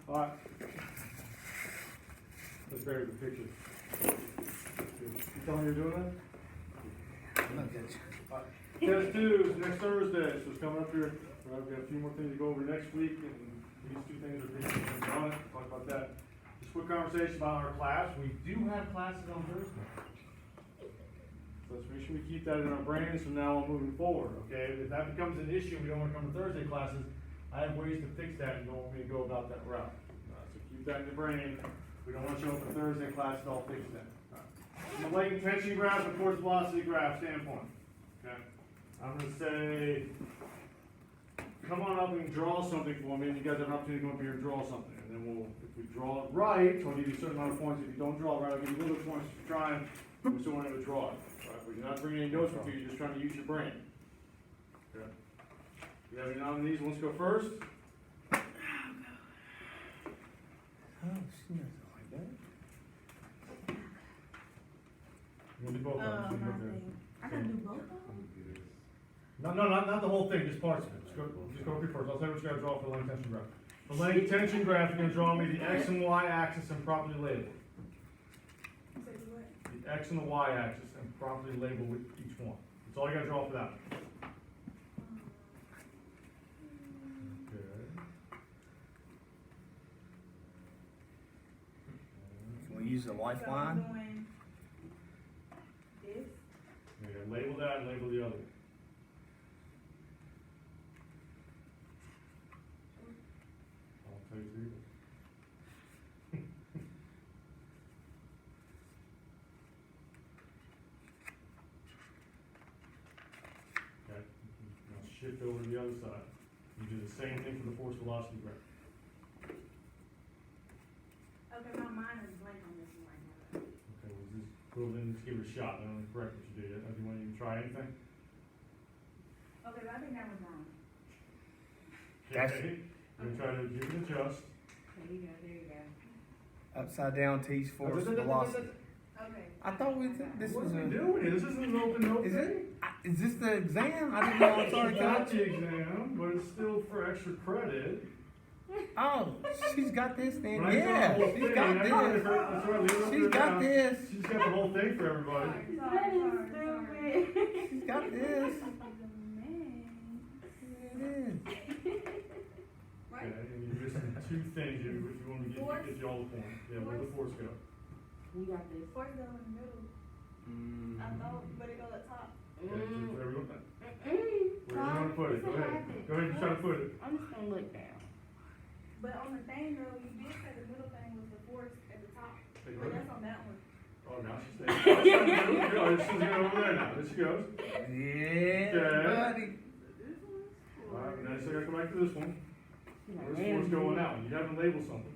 Alright. Let's bury the picture. You tell me you're doing that? I'm not good. Alright. Test two is next Thursday, so it's coming up here. We've got a few more things to go over next week, and these two things are pretty much on it. Talk about that. Just a quick conversation about our class. We do have classes on Thursday. So let's make sure we keep that in our brains from now on moving forward, okay? If that becomes an issue, we don't wanna come to Thursday classes, I have ways to fix that and don't want me to go about that route. So keep that in your brain. We don't want you to show up for Thursday classes, all fix that. From a lake tension graph, of course, velocity graph standpoint, okay? I'm gonna say, come on up and draw something for me, and you guys have an opportunity to come up here and draw something. And then we'll, if we draw it right, I'll give you a certain amount of points. If you don't draw it right, I'll give you little points for trying. We still want to draw it. Right? We're not bringing any notes with you, you're just trying to use your brain. Okay. You have any nominees? Let's go first. Oh, she doesn't like that. You want to do both of them? So you look there. I gotta do both of them? No, not the whole thing, just parts of it. Just go up here first. I'll tell you what you gotta draw for the length tension graph. The length tension graph, you're gonna draw me the X and Y axis and properly label. Say what? The X and the Y axis and properly label with each one. That's all you gotta draw for that. Okay. Can we use the So I'm lifeline? doing this. Yeah, label that and label the other. I'll tell you three. Okay, now shift over to the other side. You do the same thing for the force velocity graph. Okay, my mind is blank on this one right now. Okay, we'll just go in and just give it a shot. I don't know correct what you did yet. Do you want to even try anything? Okay, but I think that was wrong. That's- Okay, we're gonna try to give it a adjust. There you go, there you go. Upside down T's force velocity. Okay. I thought this What was are we a. doing here? This isn't an open note Is thing. it? Is this the exam? I didn't know. I'm sorry, It's not coach. the exam, but it's still for extra credit. Oh, she's got this then. When I draw the Yeah, whole she's thing, got that's all this. right, that's all right, leave it up She's there got now. this. She's got the whole thing for everybody. Sorry. She's got this. Man. It is. Okay, and you're missing two things here, if you want me to Force. get you all the points. Yeah, where the force go? You got this. Force go in the middle. I thought, but it go at top. Okay, so wherever you want that. Where you want to put it, go ahead. Go ahead and try to put it. I'm just gonna look down. But on the thing though, you did say the middle thing was the force at the top. Take a But look. that's on that one. Oh, now she's staying. Oh, she's going over there now. There she goes. Yeah, Okay. buddy. Alright, now you still gotta come back to this one. Where's the force going out? You haven't labeled something.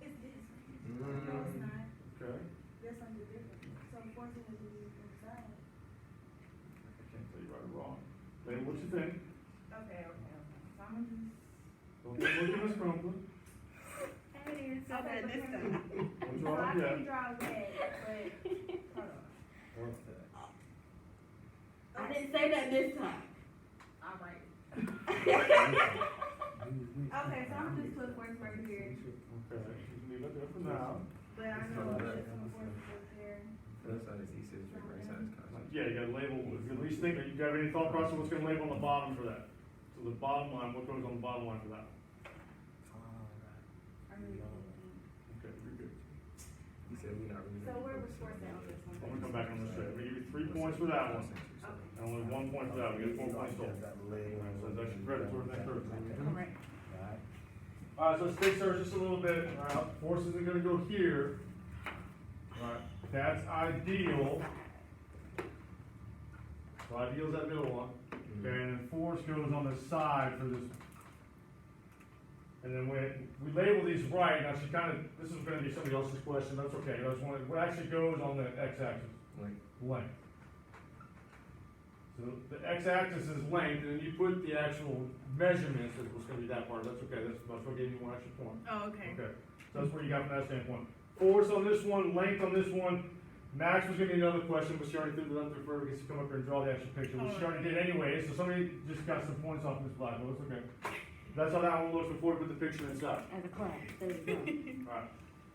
It's this one. No, it's not. Okay. This one's a different. So force is inside. I can't tell you right or wrong. Label what you think. Okay. So I'm gonna just. Don't think look at Miss Crumpler. Okay, but this then- time. What's So I wrong with can't that? draw red, but, hold on. I didn't say that this time. Alright. Okay, so I'm just put force right here, Okay, you can leave it there for now. but I know this one force is there. Yeah, you gotta label, if you at least think, you got any thought process what's gonna label on the bottom for that? So the bottom line, what goes on the bottom line for that? I really can't. Okay, you're good. So where was force at on this one? I'm gonna come back on this straight. I'm gonna give you 3 points for that one, and only 1 point for that. We get 4 points total. Alright, so that's your credit toward that third. Correct. Alright, so let's take ours just a little bit. Alright, forces are gonna go here. Alright, that's ideal. So ideal is that middle one. Okay, and then force goes on the side for this. And then when we label these right, now she kind of, this is gonna be somebody else's question, that's okay. That's one, what actually goes on the x-axis? Length. So the x-axis is length, and then you put the actual measurements, that's what's gonna be that part, that's okay, that's what gave you 1 extra point. Oh, okay. Okay, so that's what you got from that standpoint. Force on this one, length on this one. Max was gonna be another question, but she already threw it up there for her, gets to come up here and draw the actual picture, which she already did anyway, so somebody just got some points off this blackboard, it's okay. That's how that one looks before we put the picture inside. As a class, there you Alright.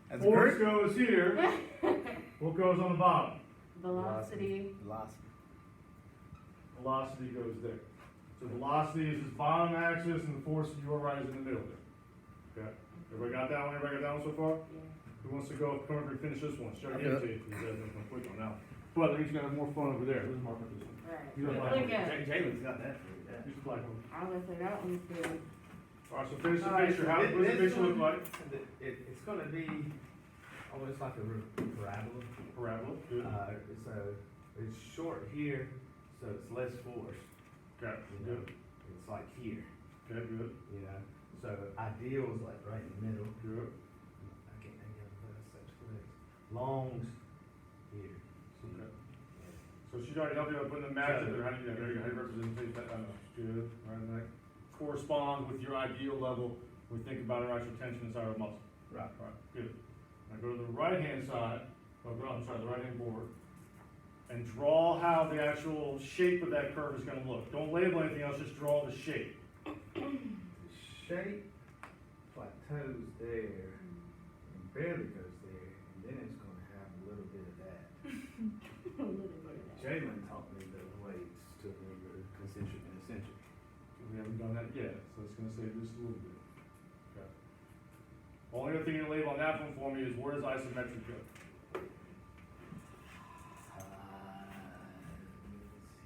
As a Force group. goes here, go. what goes on the bottom? Velocity. Velocity. Velocity goes there. So velocity is this bottom axis and the force of your right is in the middle there. Okay? Everybody got that one? Everybody got that one so far? Yeah. Who wants to go, come over and finish this one? Show I'll you do to you, because you guys are gonna quick on that one. But at least you're gonna have more fun over there. Let's mark up this one. Right. You got Look black at it. Jalen's got that for you, yeah. Use the black one. I was gonna say that one's good. Alright, so finish the Alright, picture. so How, what does the this picture look one, like? It's gonna be, oh, it's like a parabola. Parabola, good. So it's short here, so it's less force, Okay, you know? good. It's like here, Okay, good, you know? So ideal is like right in the middle. good. I can't think of such words. Longs here. Okay. So she's already helped you with putting the math in there. How do you, there you go, how do you represent that? I don't know, good, right, and that corresponds with your ideal level. We think about our actual tension inside our muscle. Right. Right, good. Now go to the right-hand side, the right-hand board, and draw how the actual shape of that curve is gonna look. Don't label anything else, just draw the shape. The shape plateaus there, and barely goes there, and then it's gonna have a little bit of that. A little bit of that. Jalen taught me the weights to remember concentric and eccentric. We haven't done that yet, so it's gonna say just a little bit. Okay. Only other thing to label on that one for me is where does isometric go?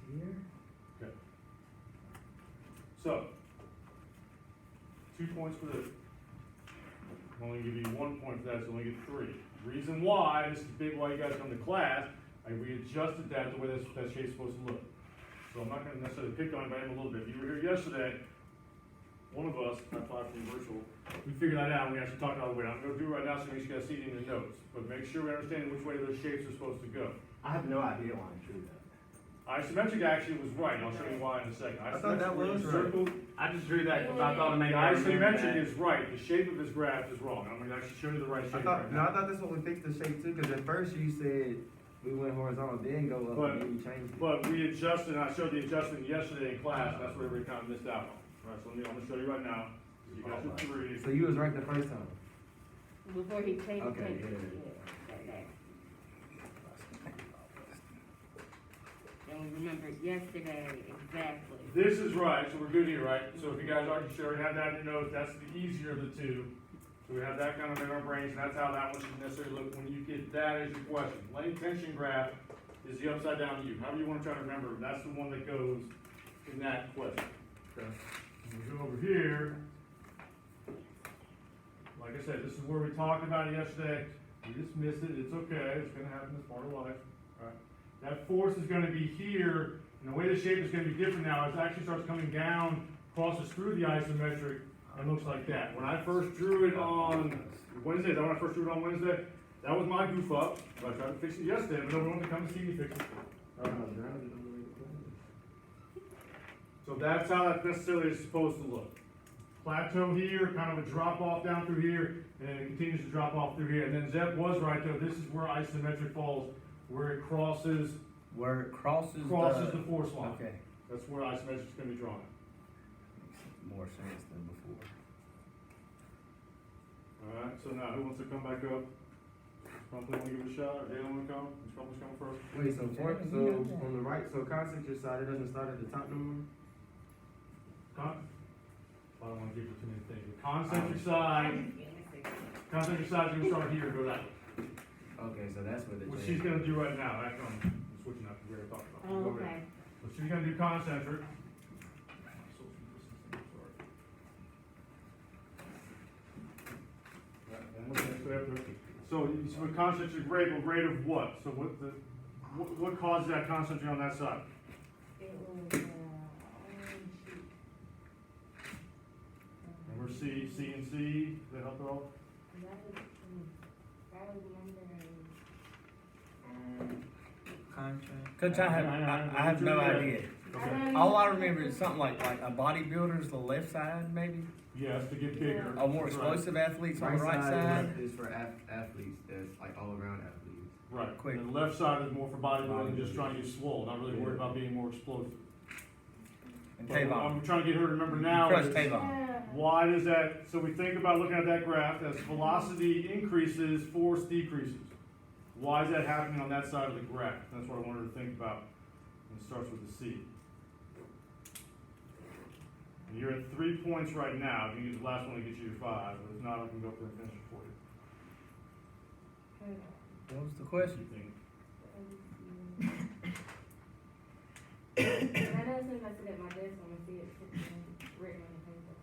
It's here. Okay. So, 2 points for this. I'm only give you 1 point for that, so only get 3. Reason why, this is big why you guys come to class, I readjusted that the way that shape's supposed to look. So I'm not gonna necessarily pick on anybody a little bit. If you were here yesterday, one of us, not five from virtual, we figured that out and we actually talked all the way. I'm gonna do it right now so make sure you guys see it in your notes. But make sure we understand which way those shapes are supposed to go. I have no idea why I drew that. Isometric actually was right, and I'll show you why in a second. I thought that Isometric, where you was right. circled, I just drew that because I thought it the made me remember isometric that. is right, the shape of his graph is wrong. I'm gonna actually show you the right shape right No, I now. thought that's what we fixed the shape too, cause at first you said we went horizontal, then go up, But- and then you changed it. But we adjusted, I showed the adjustment yesterday in class, that's where everybody kind of missed out on. Right, so I'm gonna show you right now. You guys are 3. So you was right the first time. Before he changed Okay, it. yeah. Right there. And we remembered yesterday, exactly. This is right, so we're good here, right? So if you guys already sure have that in your notes, that's the easier of the two. So we have that kind of in our brains, and that's how that one should necessarily look when you get that as your question. Lane tension graph is the upside down U. However you wanna try to remember, that's the one that goes in that question. Okay. And we go over here. Like I said, this is where we talked about it yesterday. We just missed it, it's okay, it's gonna happen, it's part of life. Alright. That force is gonna be here, and the way the shape is gonna be different now, it actually starts coming down, crosses through the isometric, and looks like that. When I first drew it on Wednesday, is that when I first drew it on Wednesday? That was my goof up, I tried to fix it yesterday, but no one wanted to come and see me fix it. So that's how that necessarily is supposed to look. Plateau here, kind of a drop off down through here, and then it continues to drop off through here. And then Zep was right though, this is where isometric falls, where it crosses Where it crosses the force line. Okay. That's where isometric is gonna be drawn. Makes more sense than before. Alright, so now who wants to come back up? Probably wanna give it a shot, or Dale wanna come? Which one coming first? Wait, so Yeah, so you got that. on the right, so concentric side, it doesn't start at the top no more? I don't wanna give you too many things. The concentric side is gonna start here and go that way. Okay, so that's what it What is. she's gonna do right now, after I'm switching up to where I talked about. Oh, Go over okay. there. So she's gonna do concentric. So, with concentric rate, a rate of what? So what causes that concentric on that side? It was, orange sheet. Remember C and C, does that help at all? That was number. Contract. Coach, I have no idea. Okay. All I remember is something like a bodybuilder's the left side, maybe? Yes, to get bigger. A more Right. explosive athletes on the right and side? left is for athletes, that's like all around athletes. Right, Quick. and the left side is more for bodybuilding, just trying to get swole, not really worried about being more explosive. And But I'm Tavon. trying to get her to remember now. Trust is Tavon. Why does that, so we think about looking at that graph, as velocity increases, force decreases. Why is that happening on that side of the graph? That's what I wanted to think about. And it starts with the C. And you're at 3 points right now. If you get the last one to get you to 5, but if not, I can go up there and finish it for you. What was the What do question? you think? And I know as soon as I sit at my desk, I'm gonna see it written on the paper.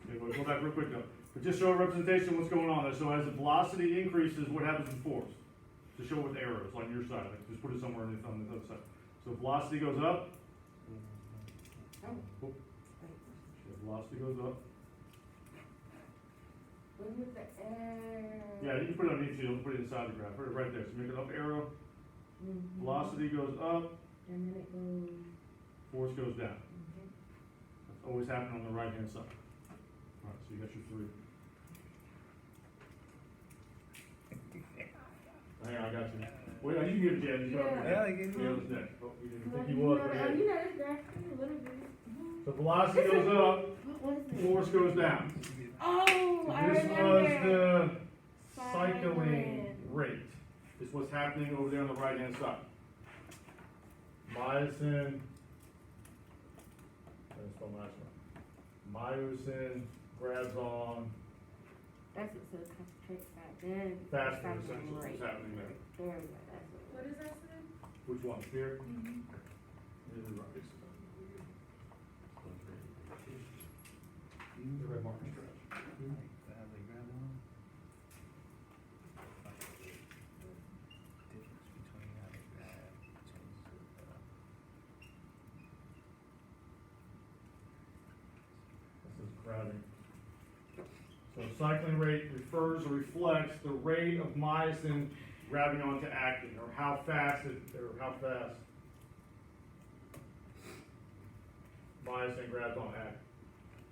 Okay, we'll go back real quick though. But just show a representation of what's going on there. So as the velocity increases, what happens with force? To show with arrows, like your side, like just put it somewhere on the other side. So velocity goes up. Oh. So velocity goes up. When was the air? Yeah, you can put it underneath you, put it inside the graph, put it right there. So make an up arrow, Mhm. velocity goes up, And then it goes. force goes down. Mhm. That's always happening on the right hand side. Alright, so you got your 3. Hang on, I got you. Wait, you can get it, Jen. You got it. Yeah, you get it. Yeah, what's next? Oh, you didn't Well, think he was, but oh, yeah. you know, it's exactly a little bit. Mhm. So velocity goes up, What is it? force goes down. Oh, I This remember. was the cycling Cycling. rate. This is what's happening over there on the right hand side. Myosin, let's spell myosin grabs on That's what says concentrate fast. Then. faster, cycling essentially, what's rate. happening there. There we go, that's what. What is that say? Which one, here? Mm-hmm. This is right. The red marker stretch. This is grabbing. So cycling rate refers or reflects the rate of myosin grabbing onto actin, or how fast myosin grabs on actin.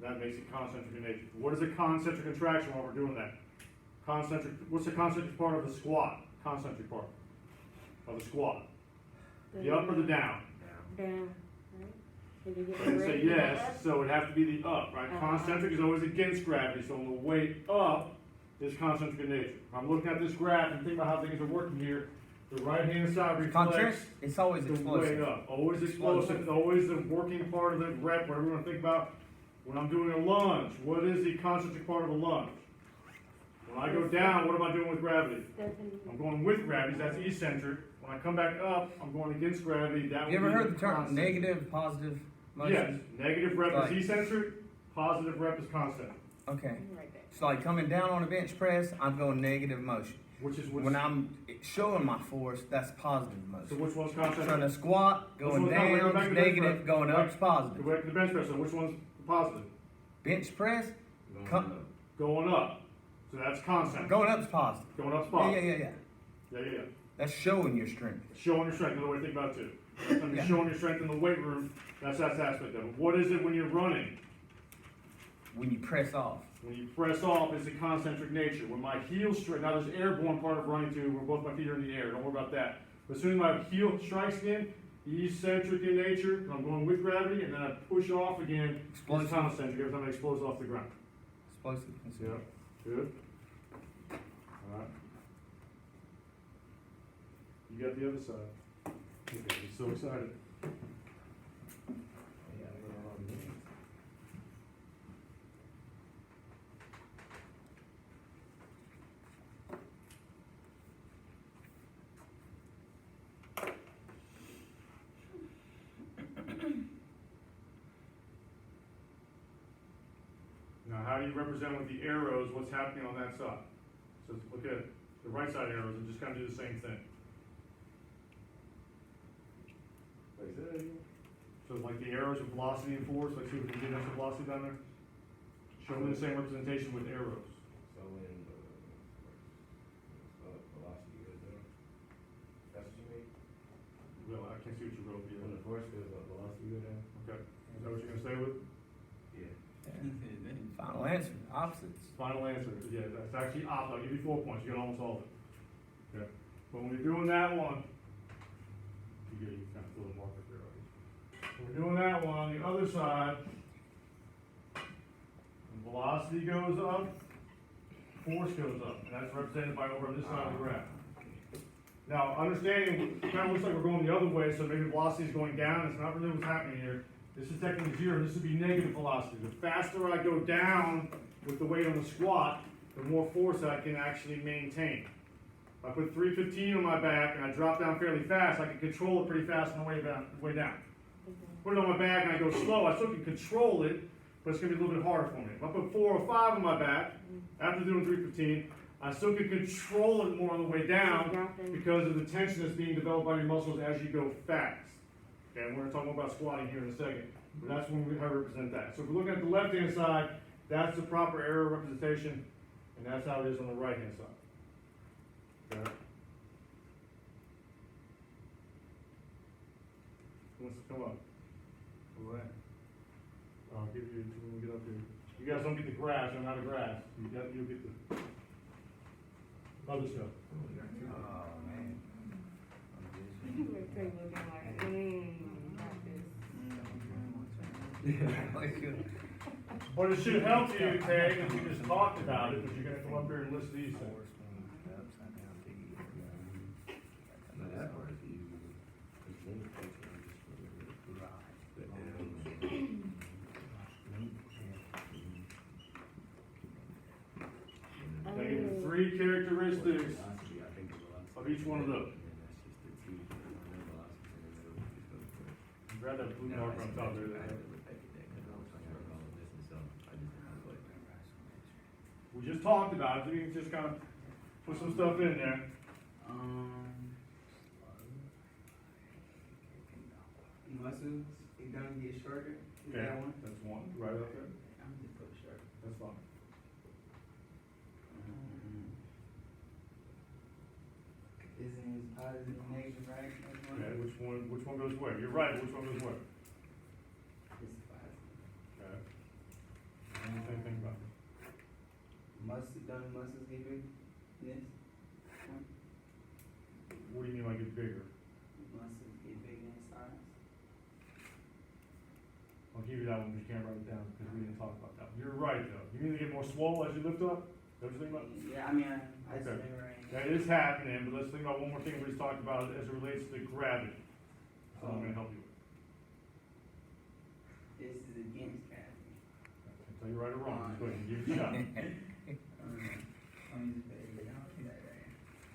That makes it concentric in nature. What is a concentric contraction while we're doing that? Concentric, what's the concentric part of the squat? Concentric part of the squat. The up or the down? Down, right? Did you get I the didn't say rate? yes, so it'd have to be the up, right? Concentric is always against gravity, so on the way up is concentric in nature. If I'm looking at this graph and think about how things are working here, the right-hand side reflects Concentric, it's always the way explosive. up. Always explosive, always the working part of the rep, whatever you wanna think about. When I'm doing a lunge, what is the concentric part of a lunge? When I go down, what am I doing with gravity? I'm going with gravity, that's eccentric. When I come back up, I'm going against gravity, that would be You ever heard the term concentric. negative, positive Yes, motion? negative rep Right. is eccentric, positive rep is concentric, Okay. Right there. So like coming down on a bench press, I'm going negative motion. which is, When I'm showing my force, that's positive so motion. which one's So in concentric? a squat, going Which one's not? Wait, go down back is to the bench negative, press. going up is Go positive. back to the bench press, so which one's positive? Bench press, co- Going up, so that's concentric. going up is positive. Going up's Yeah, positive. yeah. Yeah. That's showing your strength. Showing your strength, another way to think about it too. I mean, Yeah. showing your strength in the weight room, that's aspect of it. What is it when you're running? When you press off. When you press off, it's a concentric nature. When my heel strike, now there's airborne part of running too, where both my feet are in the air, don't worry about that. But as soon as my heel strikes in, eccentric in nature, and I'm going with gravity, and then I push off again, it's Explosive. concentric every time I explode off the ground. Explosive. Yeah, good. Alright. You got the other side. Okay, he's so excited. Now, how do you represent with the arrows what's happening on that side? So look at the right side arrows and just kind of do the same thing. Like that. So like the arrows of velocity and force, like see if we can get extra velocity down there? Show me the same representation with arrows. So when velocity goes down, that's what you mean? Well, I can't see what you wrote here. When the force goes up, velocity go down? Okay, is that what you're gonna stay with? Yeah. Final answer, opposites. Final answer, yeah, that's actually opposite. I'll give you 4 points, you got almost all of it. Okay, but when we're doing that one, you kind of fill the mark up there, right? When we're doing that one, on the other side, when velocity goes up, force goes up, and that's represented by over on this side of the graph. Now, understanding, it kind of looks like we're going the other way, so maybe velocity is going down, it's not really what's happening here. This is technically zero, this would be negative velocity. The faster I go down with the weight on the squat, the more force I can actually maintain. If I put 315 on my back and I drop down fairly fast, I can control it pretty fast on the way down. Put it on my back and I go slow, I still can control it, but it's gonna be a little bit harder for me. If I put 405 on my back, after doing 315, I still can control it more on the way down because of the tension that's being developed by your muscles as you go fast. Okay, and we're gonna talk more about squatting here in a second, but that's when we how we represent that. So if we're looking at the left-hand side, that's the proper error representation, and that's how it is on the right-hand side. Okay. Who wants to come up? What? I'll give you when we get up here. You guys don't get the grass, I'm out of grass. You'll get the other stuff. Oh, man. You were pretty looking like, not this. But it should help you, Tag, if we just talked about it, because you're gonna come up here and list these things. No, that part is easy. Now give you 3 characteristics of each one of those. Grab that blue marker on top there. We just talked about it, so you can just kind of put some stuff in there. Muscles, it gonna get shorter. Is Okay, that one? that's one, right up there. I'm just put shorter. That's fine. Isn't it positive and negative, right? That's one? Okay, which one goes where? You're right, which one goes where? It's positive. Okay. And the same thing about it. Muscles get big? Yes. What do you mean by get bigger? Muscles get bigger in size. I'll give you that one, but you can't write it down because we didn't talk about that. You're right though. You mean to get more swole as you lift up? Everything about? Yeah, I mean, I Okay. said it right. That is happening, but let's think about one more thing we just talked about as it relates to gravity. So I'm gonna help you with. This is against gravity. I can't tell you right or wrong, just go ahead and give it a shot. I'm just better than all that, right?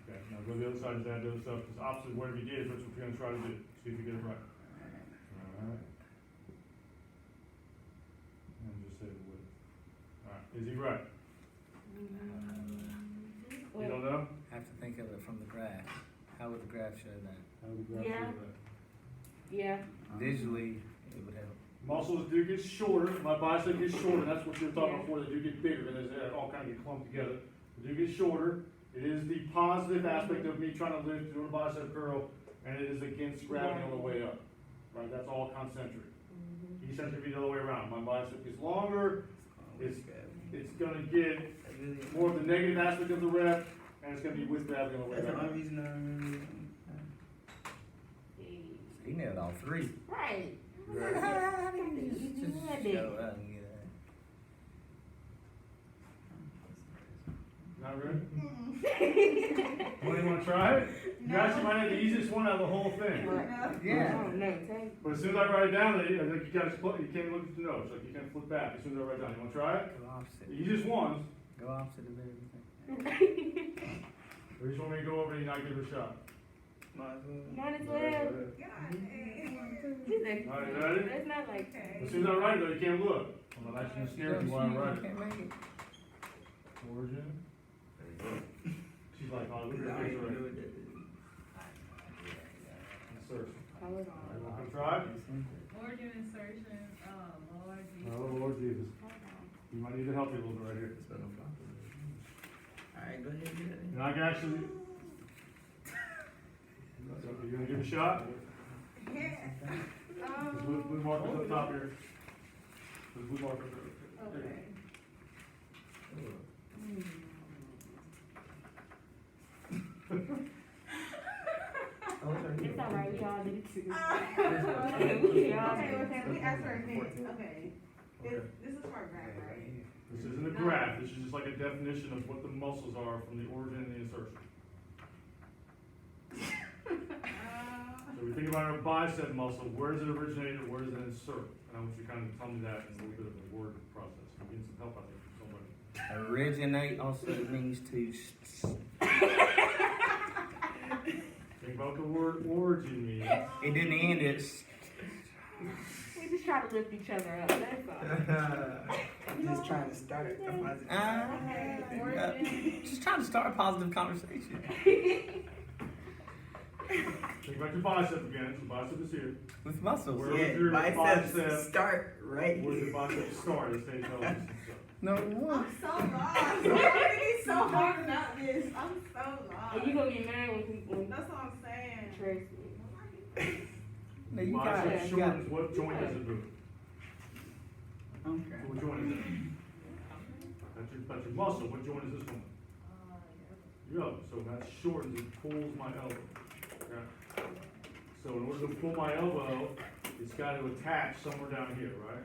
Okay, now go to the other side, just add the other stuff, it's opposite of whatever you did, that's what you're gonna try to do, see if you get it right. Alright. And just say the width. Alright, is he right? You don't know? I have to think of it from the graph. How would the graph show that? How would the graph Yeah. show that? Yeah. Visually, it would help. Muscles do get shorter, my bicep gets shorter, that's what you were talking about before, they do get bigger, and they all kind of get clumped together. They do get shorter, it is the positive aspect of me trying to lift, doing a bicep curl, and it is against gravity on the way up. Right, that's all concentric. Eccentric be the other way around, my bicep gets longer, it's gonna get more of the negative aspect of the rep, and it's gonna be with gravity on the way That's the up. only reason I remember. He nailed all 3. Right. Right. How did you Just do that? show up and get that. Not ready? You wanna try it? You actually might have the easiest one out of the whole thing. Yeah. Oh, no, take. But as soon as I write it down, like you gotta split, you can't look at the notes, like you can't flip back as soon as I write it down. You wanna try it? Go opposite. The easiest ones, Go opposite of everything. or you just want me to go over and not give it a shot? Might as well. Might as well. He's like, All right, ready? that's not like. As soon as I write it though, you can't look. I'm not actually scared you while I write it. Can't make it. Origin. She's like, oh, look Cause at I this ain't right. do it that Insertion. Call it Alright, on. wanna try? Origin insertion, Lord Jesus. Oh, Lord Jesus. You might need to help you a little bit right here. Alright, go ahead, do that. And I can actually. You gonna give it a shot? There's blue markers up top here. There's blue markers up there. Okay. all right, we all did it too. Okay, okay, we asked her again, okay. This is for a graph, right? This isn't a graph, this is just like a definition of what the muscles are from the origin and the insertion. So we think about our bicep muscle, where does it originate or where does it insert? And I want you to kind of tell me that in a little bit of a word process. I'm getting some help out there from somebody. Originate also means to, Think about the word origin means. it didn't end, it's, We just try to lift each other up, that's all. I'm just trying to start a positive. just trying to start a positive conversation. Think about your bicep again, so bicep is here. With muscles. Where Yeah, would your biceps bicep, start right where does here. your bicep start? Let's say tell us. No, what? I'm so lost. It's so hard about this. I'm so lost. And you gonna get mad when people That's what I'm saying. trace me. No, you got it, Bicep you got it. shortens, what joint does it move? Okay. What joint is it? That's your muscle, what joint is this one? Your elbow, so that shortens, it pulls my elbow. Okay? So in order to pull my elbow, it's got to attach somewhere down here, right?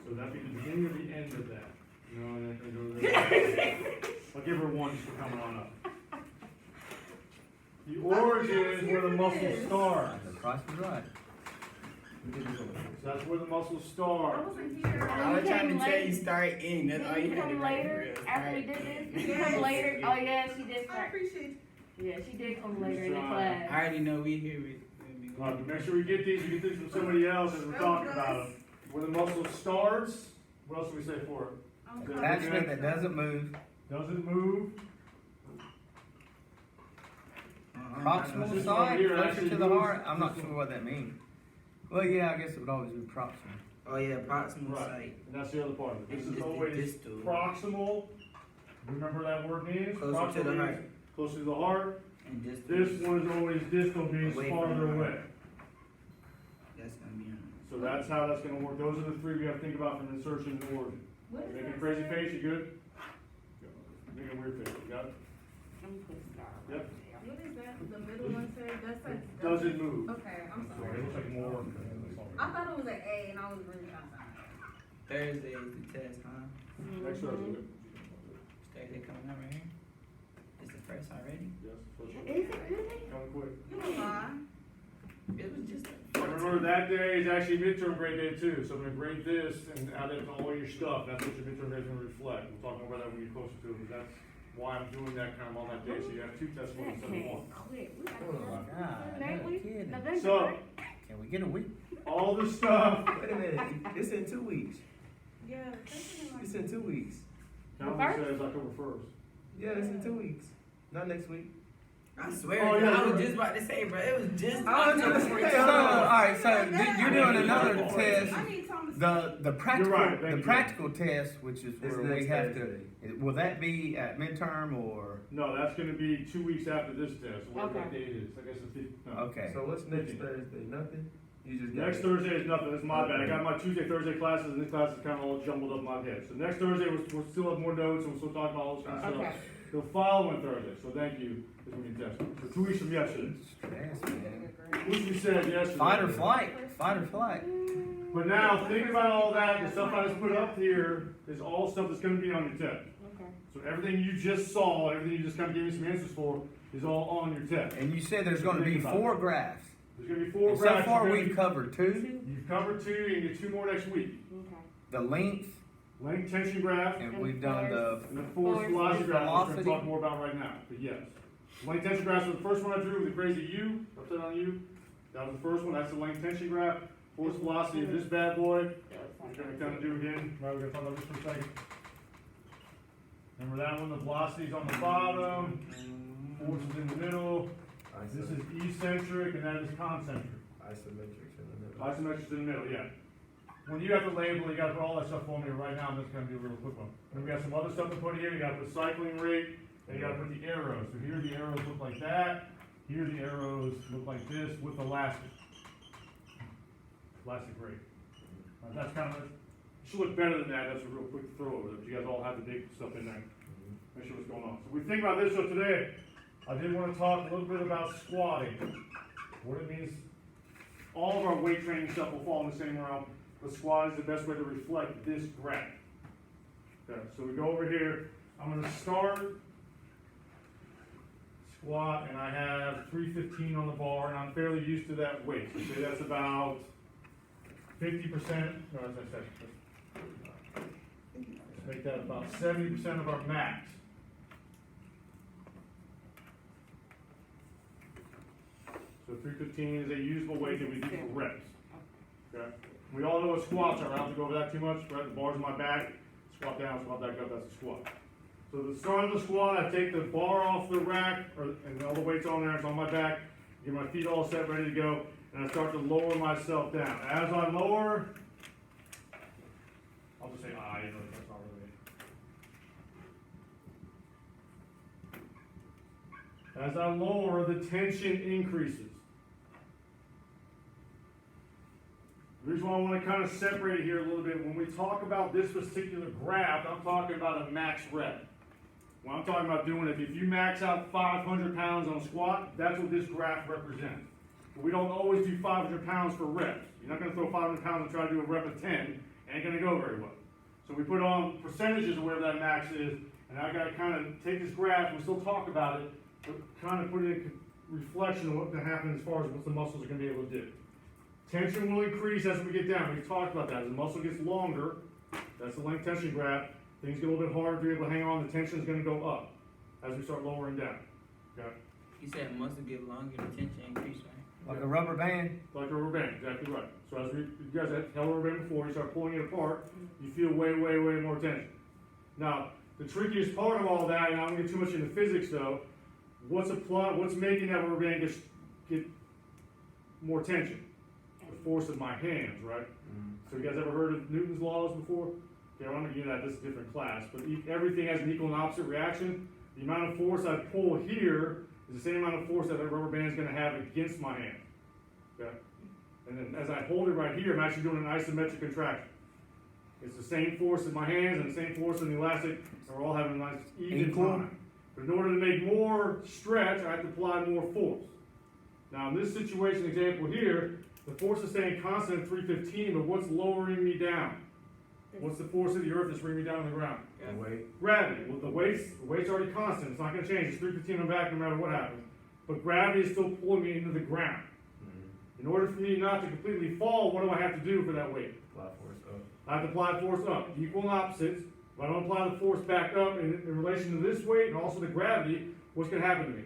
So that'd be the beginning or the end of that. No, I'm not gonna go there. I'll give her one just for coming on up. The origin is where the muscle starts. The price was right. So that's where the muscle I starts. wasn't here. I was trying to came tell late. you start in. That's all Did you you had to come write later for real. after we Start. did this? Did you come later? Oh yeah, she did I start. appreciate you. Yeah, she did come later in the I class. already know we here. All right, but make sure we get these from somebody else as we're talking about them. Where the muscle starts, what else do we say for it? I'm Attachment that doesn't move. Doesn't move. Proximal This side, one here closer actually to the moves. heart. I'm not sure what that means. Well, yeah, I guess it would always be proximal. Oh yeah, proximal Right. site. And that's the other part of it. This And is just the always distal. proximal. Remember that word means? Closer to Proximal the means heart. Closer to the heart. And just This one is always distal, means Away from farther the heart. away. That's gonna be on. So that's how that's gonna work. Those are the three we have to think about from insertion and origin. What is Making a that crazy say? face, you good? Making a weird face, you got it? I'm gonna put star. Yep. What is that? The middle one say? That's like. Doesn't move. Okay, I'm Sorry, it sorry. looks like more. I thought it was an A and I was really outside. Thursday is the test, huh? Next Thursday. Thursday coming up right here. It's the first already. Yes, for sure. Is it really? Coming quick. You know why? It was just. And remember, that day is actually midterm grade day too, so I'm gonna grade this and add it to all your stuff, that's what your midterm grade is gonna reflect. We'll talk more about that when we get closer to it, but that's why I'm doing that kind of on that day, so you have two tests That instead of came one. quick. We got Oh my God, Ain't no we? kidding. November, So- right? Can we get a week? All the stuff, Wait a minute. It's in 2 weeks. Yeah, that's It's in 2 weeks. calendar says October first. Yeah, it's in 2 weeks. Not next week. I swear, Oh, yeah, I was you're just about to say, bro. It was just. I was just October so, 14th. alright, so you're doing another test. I need Thomas. The practical, right, thank the you. practical test, which is It's where we next have Thursday. to, will that be at midterm or, No, that's gonna be 2 weeks after this test, whatever that Okay. date is, I guess it's the, no. okay. So what's next Thursday? Nothing? You just got Next it. Thursday is nothing, that's my bad, I got my Tuesday, Thursday classes, and this class is kinda all jumbled up in my head. So next Thursday, we'll still have more notes, and we'll still talk about all this kind of Okay. stuff. The following Thursday, so thank you, is when you test. So 2 weeks from yesterday, Stress, man. which we said yesterday. Fight or flight, fight or flight. But now, think about all that, the stuff I just put up here is all stuff that's gonna be on your test. Okay. So everything you just saw, everything you just kinda gave me some answers for, is all on your test. And you said there's gonna be 4 graphs. There's gonna be 4 And so graphs. far, you're gonna we've be- covered 2, You've covered 2, and you get 2 more next week. Okay. the length, Length tension graph, and we've done the, and the force Force velocity graph, which we're velocity. gonna talk more about right now, but yes. Length tension graph was the first one I drew with the crazy U, upside down U. That was the first one, that's the length tension graph. Force velocity of this bad boy, we're gonna kinda do again, right, we're gonna talk about this for a second. Remember that one, the velocity's on the bottom, force is in the middle. This is eccentric and that is concentric. Isometrics in the middle. Isometrics in the middle, yeah. When you have to label, you gotta put all that stuff on me right now, I'm just gonna do a real quick one. Then we got some other stuff to put here, you gotta put cycling rate, and you gotta put the arrows. So here the arrows look like that, here the arrows look like this with elastic. Elastic rate. That's kind of, it should look better than that, that's a real quick throw over there, but you guys all have the big stuff in there. Make sure what's going on. So we think about this, so today, I did wanna talk a little bit about squatting. all of our weight training stuff will fall in the same realm, but squat is the best way to reflect this graph. Okay, so we go over here, I'm gonna start squat, and I have 315 on the bar, and I'm fairly used to that weight. So say that's about 50%, no, as I said, let's make that about 70% of our max. So 315 is a usable weight that we do for reps. Okay? We all know what squats are. I don't have to go over that too much. Right? The bar's in my back. Squat down, squat back up. That's a squat. So the start of the squat, I take the bar off the rack, and all the weight's on there. It's on my back. Get my feet all set, ready to go, and I start to lower myself down. As I lower, I'll just say I. You know, that's not really. As I lower, the tension increases. The reason why I want to kind of separate it here a little bit, when we talk about this particular graph, I'm talking about a max rep. When I'm talking about doing it, if you max out 500 pounds on squat, that's what this graph represents. But we don't always do 500 pounds for reps. You're not going to throw 500 pounds and try to do a rep of 10. Ain't going to go very well. So we put on percentages of whatever that max is, and I got to kind of take this graph and still talk about it, but kind of put it in reflection of what's going to happen as far as what the muscles are going to be able to do. Tension will increase as we get down. We talked about that. As the muscle gets longer, that's the length tension graph, things get a little bit harder to be able to hang on. The tension is going to go up as we start lowering down. Okay? You said muscle get longer, the tension increase, right? Like a rubber band? Like a rubber band, exactly right. So as you guys had held a rubber band before, you start pulling it apart, you feel way, way, way more tension. Now, the trickiest part of all that, and I don't get too much into physics though, what's making that rubber band get more tension? The force of my hands, right? So you guys ever heard of Newton's laws before? Okay, well, I'm gonna give you that, this is a different class, but everything has an equal and opposite reaction. The amount of force I pull here is the same amount of force that a rubber band is gonna have against my hand. Okay? And then as I hold it right here, I'm actually doing an isometric contraction. It's the same force in my hands and the same force in the elastic, and we're all having a nice even Equal. time. But in order to make more stretch, I have to apply more force. Now in this situation example here, the force is staying constant at 315, but what's lowering me down? What's the force of the earth that's bringing me down to the ground? The weight. Gravity. Well, the weight's already constant. It's not going to change. It's 315 on back no matter what happens. But gravity is still pulling me into the ground. In order for me not to completely fall, what do I have to do for that weight? Apply force up. I have to apply force up. Equal and opposites. If I don't apply the force back up in relation to this weight and also the gravity, what's going to happen to me?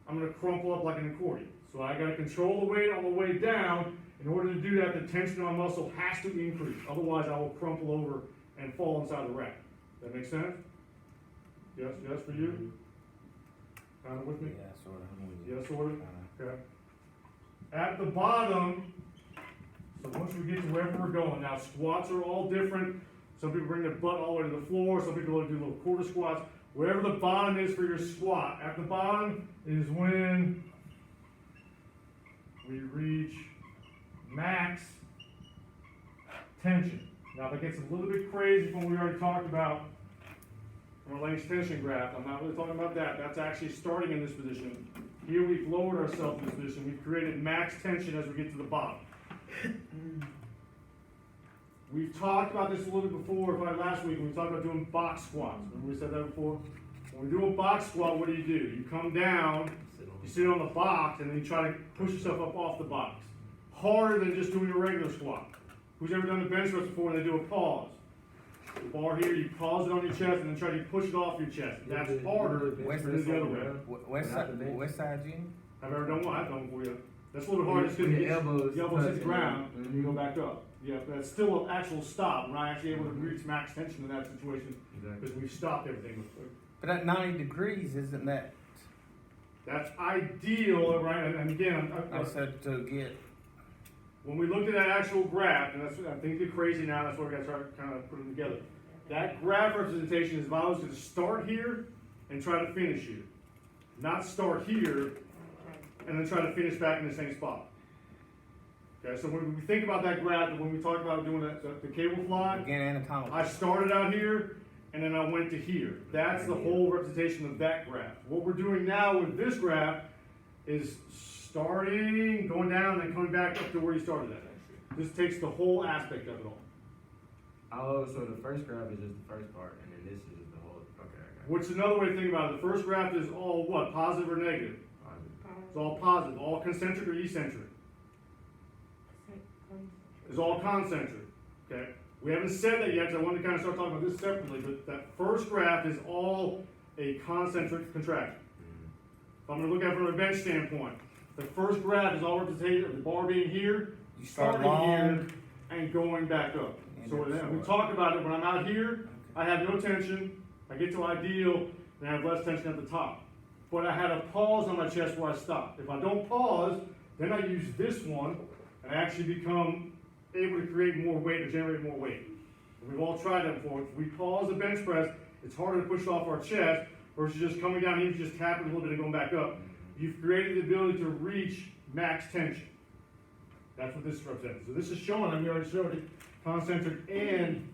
I'm going to crumple up like an accordion. So I got to control the weight on the way down. In order to do that, the tension on my muscle has to increase. Otherwise, I will crumple over and fall inside the rack. That make sense? Yes, yes for you? Kind of with me? Yeah, sort of. I'm with you. Yes, sort of? Kinda. Okay. At the bottom, so once we get to wherever we're going, now squats are all different. Some people bring their butt all the way to the floor, some people do little quarter squats. Wherever the bottom is for your squat, at the bottom is when we reach max tension. Now if it gets a little bit crazy from what we already talked about from our length tension graph, I'm not really talking about that. That's actually starting in this position. Here we've lowered ourselves in this position. We've created max tension as we get to the bottom. We've talked about this a little bit before, probably last week, when we talked about doing box squats. Remember we said that before? When we do a box squat, what do? You come down, you sit on the box, and then you try to push yourself up off the box. Harder than just doing a regular squat. Who's ever done the bench press before and they do a pause? The bar here, you pause it on your chest and then try to push it off your chest. That's harder than the other way. West side gym? Have you ever done one? I've done one for you. That's a little hard just because Your elbows the elbow hits the touching. ground and you go back up. Yeah, but it's still an actual stop. We're not actually able to reach max tension in that situation because we've stopped everything. But at 90 degrees, isn't that, That's ideal, right? And again, I said to get, when we looked at that actual graph, and that's, I think it's crazy now, that's why we gotta start kind of putting it together. That graph representation is if I was to start here and try to finish here. Not start here and then try to finish back in the same spot. Okay, so when we think about that graph, and when we talk about doing the cable fly, again, anatomical. I started out here and then I went to here. That's the whole representation of that graph. What we're doing now with this graph is starting, going down, then coming back up to where you started at. This takes the whole aspect of it all. Oh, so the first graph is just the first part, and then this is just the whole, okay, I got it. Which is another way to think about it. The first graph is all what? Positive or negative? It's all positive. All concentric or eccentric? It's all concentric. Okay? We haven't said that yet, because I wanted to kind of start talking about this separately, but that first graph is all a concentric contraction. If I'm going to look at it from a bench standpoint, the first graph is all representative of the bar being here, You start starting long. here, and going back up. And So then we short. talked about it, when I'm out here, I have no tension, I get to ideal, and I have less tension at the top. But I had a pause on my chest where I stopped. If I don't pause, then I use this one, and I actually become able to create more weight or generate more weight. And we've all tried that before. If we pause the bench press, it's harder to push off our chest versus just coming down here, just tapping a little bit and going back up. You've created the ability to reach max tension. That's what this represents. So this is showing, we already showed it, concentric and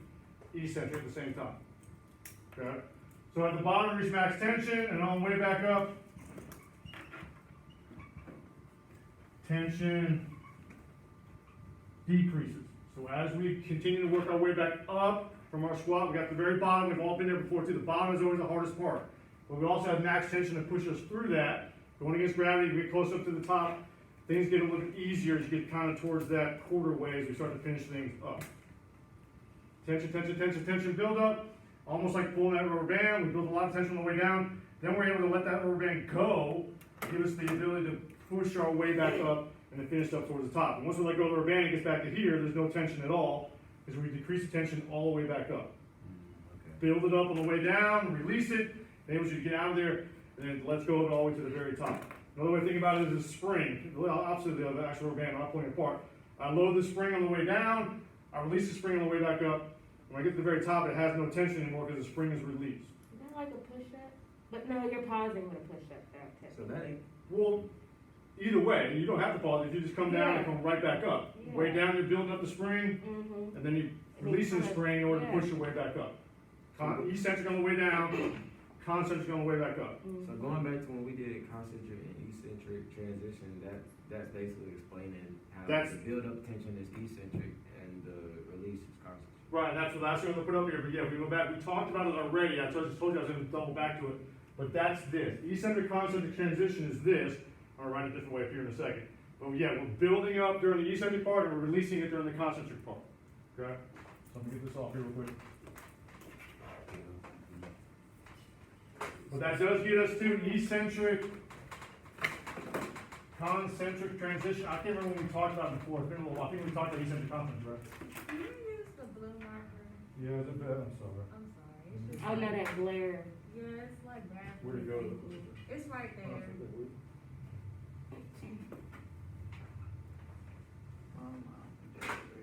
eccentric at the same time. Okay? So at the bottom, reach max tension, and on the way back up, tension decreases. So as we continue to work our way back up from our squat, we got the very bottom, we've all been there before too. The bottom is always the hardest part. But we also have max tension to push us through that. Going against gravity, we get close up to the top, things get a little bit easier as you get kind of towards that quarter way as we start to finish things up. Tension, tension, tension, tension, build up. Almost like pulling that rubber band, we build a lot of tension on the way down. Then we're able to let that rubber band go, give us the ability to push our way back up and then finish up towards the top. And once we let go of the rubber band, it gets back to here, there's no tension at all, because we decrease the tension all the way back up. Build it up on the way down, release it, enables you to get out of there, and then let's go of it all the way to the very top. Another way to think about it is a spring, the opposite of the actual rubber band, not pulling it apart. I load the spring on the way down, I release the spring on the way back up. When I get to the very top, it has no tension anymore because the spring is released. Is that like a push-up? But no, you're pausing with a push-up. So that ain't, Well, either way, you don't have to pause. If you just come down and come right back up. Yeah. Way down, you're building up the spring, Mm-hmm. and then you release the spring in order to push your way back up. Eccentric on the way down, concentric on the way back up. so going back to when we did concentric and eccentric transition, that's basically explaining how That's- the build-up tension is eccentric and the release is concentric. Right, that's what I'm gonna put up here, but yeah, we go back, we talked about it already, I just told you I was gonna double back to it, but that's this. Eccentric concentric transition is this. I'll write it a different way up here in a second. But yeah, we're building up during the eccentric part and we're releasing it during the concentric part. Okay? So let me get this off here real quick. But that does get us to eccentric, concentric transition. I can't remember when we talked about it before, it's been a little while. I think we talked about eccentric concentric, right? Can you use the blue marker? Yeah, it's a bit, I'm sorry. I'm sorry. It's just Oh, no, that glare. Yeah, it's like brown. Where'd it go? It's right there.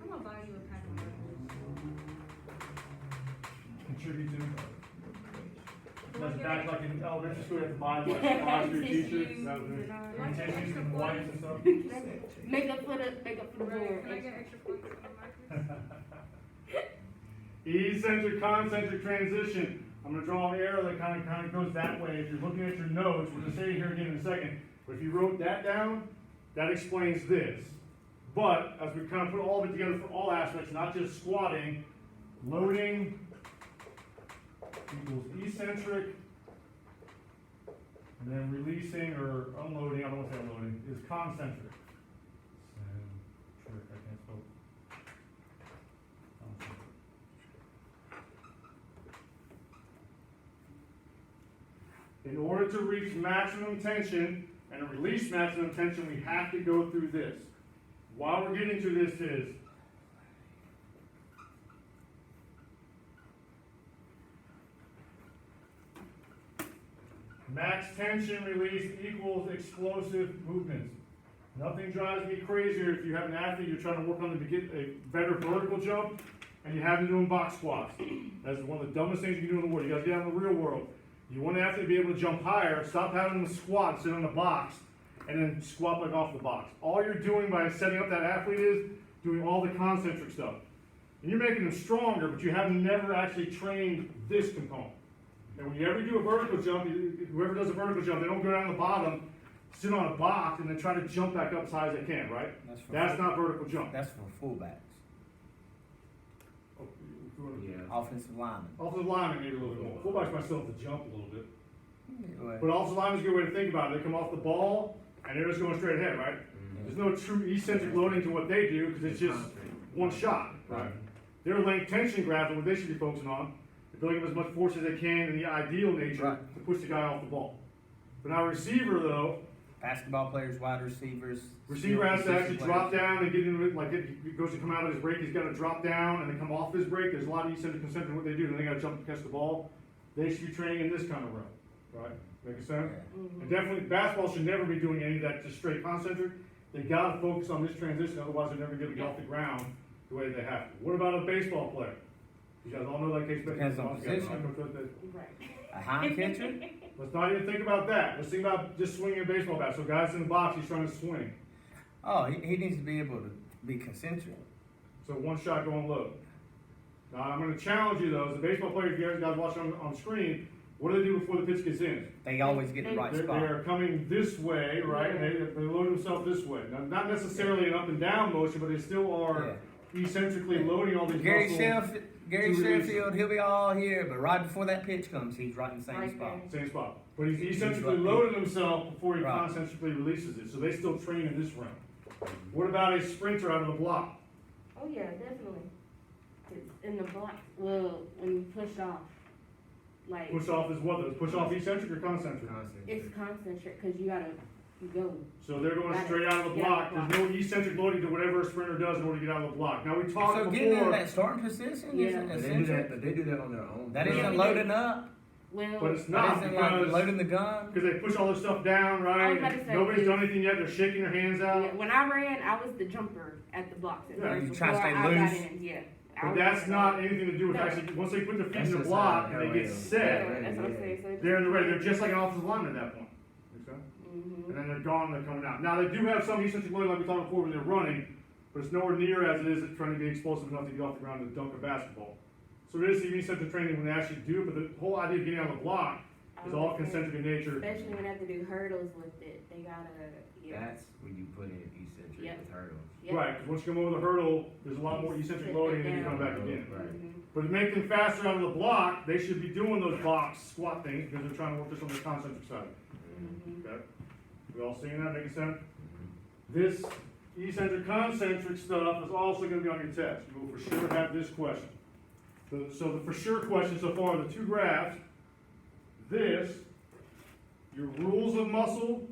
I'm gonna buy you a pack of markers. Contribute to. That's back like in elementary school, you have to buy like supplies for your teachers. That was it. And tissues and wipes and stuff. Make up for the Right, board. can I get extra points for the markers? Eccentric, concentric transition. I'm gonna draw an arrow that kind of goes that way. If you're looking at your notes, we're gonna say it here again in a second. But if you wrote that down, that explains this. But as we kind of put all of it together for all aspects, not just squatting, loading equals eccentric, and then releasing or unloading, I don't want to say unloading, is concentric. Centric, I can't spell. Concentric. In order to reach maximum tension and release maximum tension, we have to go through this. Why we're getting to this is, max tension release equals explosive movements. Nothing drives me crazier if you have an athlete, you're trying to work on to get a better vertical jump, and you have them doing box squats. That's one of the dumbest things you can do in the world. You gotta get out in the real world. You want an athlete to be able to jump higher, stop having them squat, sit on the box, and then squat like off the box. All you're doing by setting up that athlete is doing all the concentric stuff. And you're making them stronger, but you have never actually trained this component. And when you ever do a vertical jump, whoever does a vertical jump, they don't go down the bottom, sit on a box and then try to jump back up as high as they can, right? That's not vertical jump. That's for fullbacks, Oh, if you wanna- Yeah. offensive linemen. Offensive lineman maybe a little bit more. Fullbacks might still have to jump a little bit. Well, But offensive lineman's a good way to think about it. They come off the ball and they're just going straight ahead, right? There's no true eccentric loading to what they do because it's just one shot, right? Their length tension grabs are what they should be focusing on. They're building up as much force as they can in the ideal nature Right. to push the guy off the ball. But now receiver though, Basketball players, wide receivers. receiver skill has to actually position drop players. down and get in, like it goes to come out of his break, he's gotta drop down and then come off his break. There's a lot of eccentric concentric what they do, then they gotta jump and catch the ball. They should be training in this kind of realm, right? Making sense? Yeah. And definitely, basketball should never be doing any of that just straight concentric. They gotta focus on this transition, otherwise they're never gonna get off the ground the way they have to. What about a baseball player? You guys all know that case. Depends on position. Right. A hind catcher? Let's not even think about that. Let's think about just swinging a baseball bat. So guys in the box, he's trying to swing. Oh, he needs to be able to be concentric. So one shot going low. Now I'm gonna challenge you though, as a baseball player, if you guys watch on screen, what do they do before the pitch gets in? They always get the right spot. They're coming this way, right, and they load themselves this way. Now, not necessarily an up and down motion, but they still are eccentrically loading all these Gary muscles. Gary to release. Sheffield, he'll be all here, but right before that pitch comes, he's right in the same Right spot. there. Same spot. But he's eccentrically right. loaded himself before he Right. concentrically releases it, so they still train in this realm. What about a sprinter out of the block? Oh, yeah, definitely. It's in the block, well, when you push off, like, Push off is what though? Push off eccentric or concentric? it's concentric, cause you gotta go. So they're going Got it. straight out of the Get out block. of the There's no eccentric loading to whatever a sprinter does in order to get out of the block. Now we talked So getting in before, that starting position Yeah. isn't But they do that, eccentric? but they do that on their own. That Yeah, isn't we loading do. up? but Well, it's That not isn't like because loading the gun? they push all this stuff down, I right? was about to say, Nobody's dude. done anything yet. They're shaking their hands out. yeah, when I ran, I was the jumper at the blocks at Yeah, first you try to before stay I got loose. in, yeah. I But was that's running. not anything to do with No. actually, once they put their feet That's in the just block how and they they get are. set, Yeah, that's what I'm saying, so. they're in the ready. They're just like an offensive lineman at that point. Make sense? Mhm. And then they're gone, they're coming out. Now, they do have some eccentric loading like we talked before when they're running, but it's nowhere near as it is at trying to be explosive enough to get off the ground and dunk a basketball. So there is some eccentric training when they actually do it, but the whole idea of getting out of the block is all concentric in nature. Especially when they have to do hurdles with it, they gotta, yeah. That's when you put in eccentric Yep. with hurdles. Yep. Right, because once you come over the hurdle, there's a lot more eccentric loading and then you come back again. Right. Mhm. But to make them faster out of the block, they should be doing those box squat things because they're trying to work this on the concentric side. Mhm. Okay? We all seeing that, making sense? This eccentric concentric stuff is also gonna be on your test. You will for sure have this question. So the for sure question so far, the two graphs, this, your rules of muscle,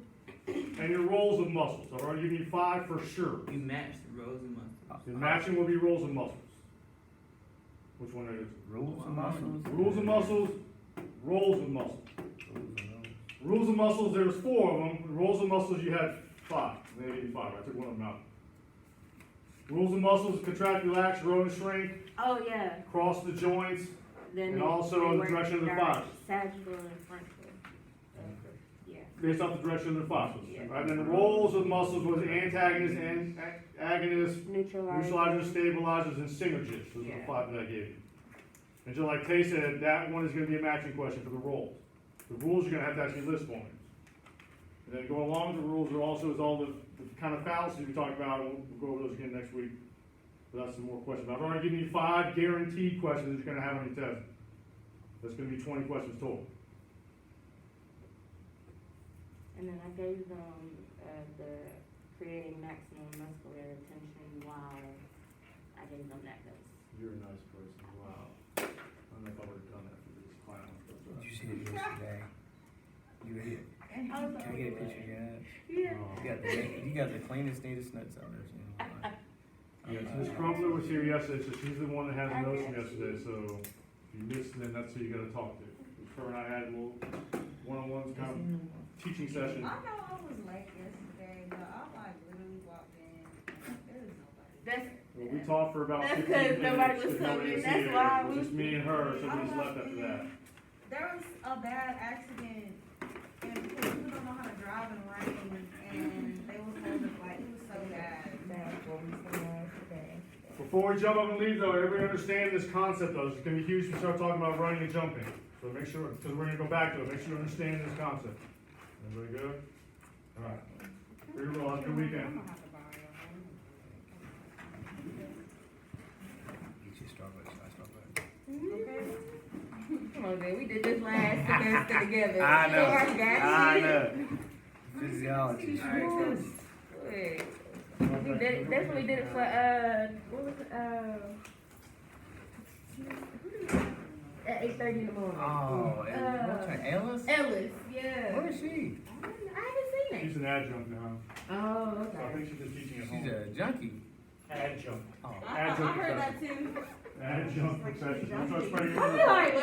and your roles of muscles. I've already given you 5 for sure. You match the rows and muscles. The matching will be roles of muscles. Which one is it? Rules and muscles? Rules of muscles, roles of muscles. Rules of muscles, there's 4 of them. Rules of muscles, you had 5. Maybe 5. I took one of them out. Rules of muscles, contract, relax, row and shrink, Oh, yeah. cross the joints, Then And they- also they in the work direction of the direct- thighs. Sagittal and frontal, yeah. based off the direction of the fossils. Yeah. Right, then the roles of muscles was antagonists and agonists, Neutralize. neutralizers, stabilizers, and synergists. Those are the Yeah. 5 that I gave you. And just like Tay said, that one is gonna be a matching question for the roles. The rules you're gonna have to actually list for me. And then go along with the rules are also is all the kind of fallacies we talked about, and we'll go over those again next week. But that's some more questions. I've already given you 5 guaranteed questions that you're gonna have on your test. That's gonna be 20 questions total. And then I gave them, the creating maximum muscular tension while I gave them that dose. You're a nice person, wow. I don't know if I would've done that for this clown. Did you see it yesterday? You were here. Can I get a picture of your ass? Yeah. You got the cleanest, neatest nuts I've ever seen. in my life. Yes, Ms. Crumpler was here yesterday, so she's the one that has the notes from yesterday, so if you missed, then that's who you gotta talk to. Her and I had a little one-on-ones kind of teaching session. I know I was late yesterday, but I like literally walked in, and there was nobody. That's, Well, we talked for about That's 15 'cause minutes. nobody was and nobody coming, was that's here. why It was we- just me and her, so we just left after that. There was a bad accident, and because people don't know how to drive in rain, and they was holding, like, it was so bad. Before we jump up and leave though, everybody understand this concept though, it's gonna be huge to start talking about running and jumping. So make sure, because we're gonna go back to it, make sure you understand this concept. Everybody good? Alright. Very well, have a good weekend. I'm gonna have to borrow your home. Get your Starbucks, Okay. Come on, man, we did this last semester together. I know. So I got I you. know. Physiology. Wait. We did it, that's when we did it for, what was it, at 8:30 in the morning. Oh, and what's her, Ellis? Ellis, yeah. Where is she? I haven't seen She's it. an adjunct now, Oh, so I okay. think she's just teaching at She's home. a junkie. Adjunct. Oh. I heard that too. Adjunct profession, I'm trying to spread I feel like,